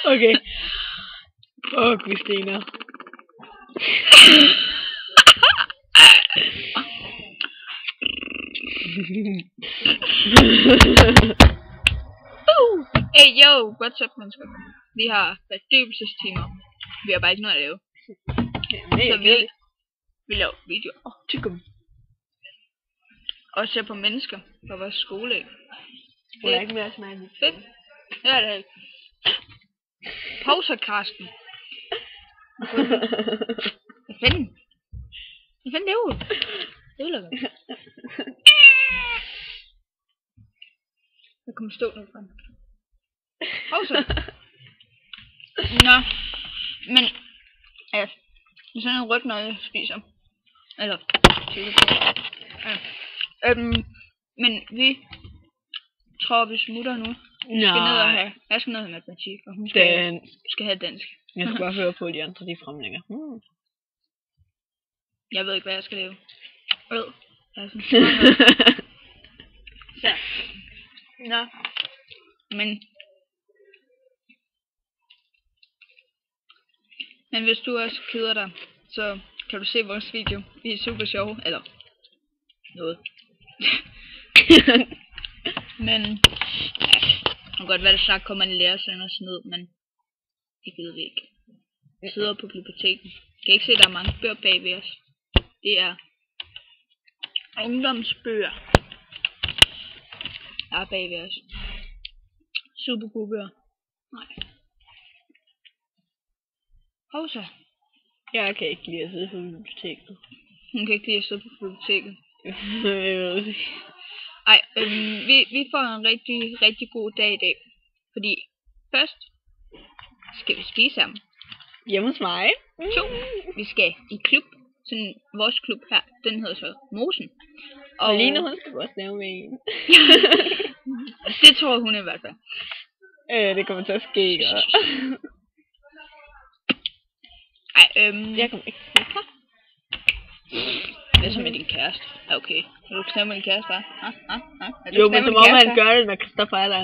Okay. Fuck, vi stener. Hey yo, what's up mennesker? Vi har fordybelsestimer. Vi har bare ikke noget at lave. Så vi laver videoer. Tykum. Og ser på mennesker fra vores skole. Det er ikke mere smagende. Fedt. Ja, det er ikke. Pauser, Karsten. Hvad fanden? Hvad fanden det er ud? Det ødelægger. Der kommer stå nu frem. Pauser. Nå. Men. Ja. Det er sådan en ryg, når jeg spiser. Eller. Men vi tror, vi smutter nu. Vi skal ned og have. Jeg skal ned og have matematik, og hun skal have dansk. Jeg skal bare høre på de andre, de fremlægger. Jeg ved ikke, hvad jeg skal lave. Så. Nå. Men hvis du også keder dig, så kan du se vores video. Vi er super sjove. Eller noget. Men det kan godt være, det snart kommer en lærersøn og sådan noget, men det gider vi ikke. Vi sidder på biblioteket. Jeg kan ikke se, at der er mange bøger bag ved os. Det er ungdomsbøger, der er bag ved os. Super gode bøger. Nej. Pauser. Jeg kan ikke lide at sidde på biblioteket. Hun kan ikke lide at sidde på biblioteket. Jeg ved det. Ej, vi får en rigtig, rigtig god dag i dag. Fordi først skal vi spise sammen. Hjemme hos mig. 2. Vi skal i klub. Sådan vores klub her, den hedder så Mosen. Og Line, hun skal også lave med en. Det tror hun i hvert fald. Det kommer til at ske, ikke? Ej, jeg kommer ikke. Hvad så med din kæreste? Okay. Vil du knæppe med din kæreste, hva'? Jo, men som om han gør det, når Christoffer er der.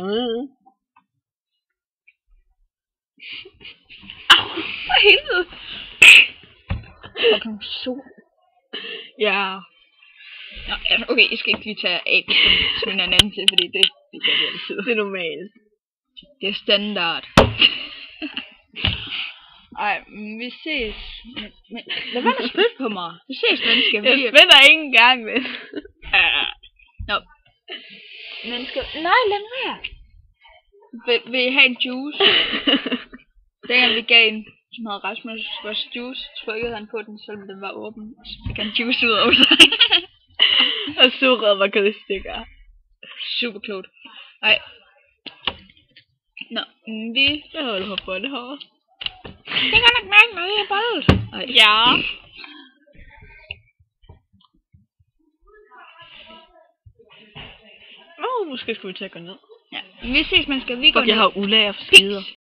For helvede! Okay, så. Ja. Nå, okay, I skal ikke lige tage af til min anden til, fordi det gør vi altid. Det er normalt. Det er standard. Ej, vi ses. Men lad være med at spytte på mig. Vi ses, mennesker. Jeg spytter ikke engang med. Nå. Mennesker. Nej, lad være. Vil I have en juice? Dengang vi gav en, som havde Rasmus vores juice, trykkede han på den, selvom den var åben. Så fik han juice ud over sig. Og sukkeret var kødstikker. Super klogt. Ej. Nå, jeg holder på det her. Det kan nok mærke, når jeg er bold. Ja. Måske skulle vi til at gå ned. Ja, vi ses, mennesker. Vi går ned. Jeg har ulære for skider.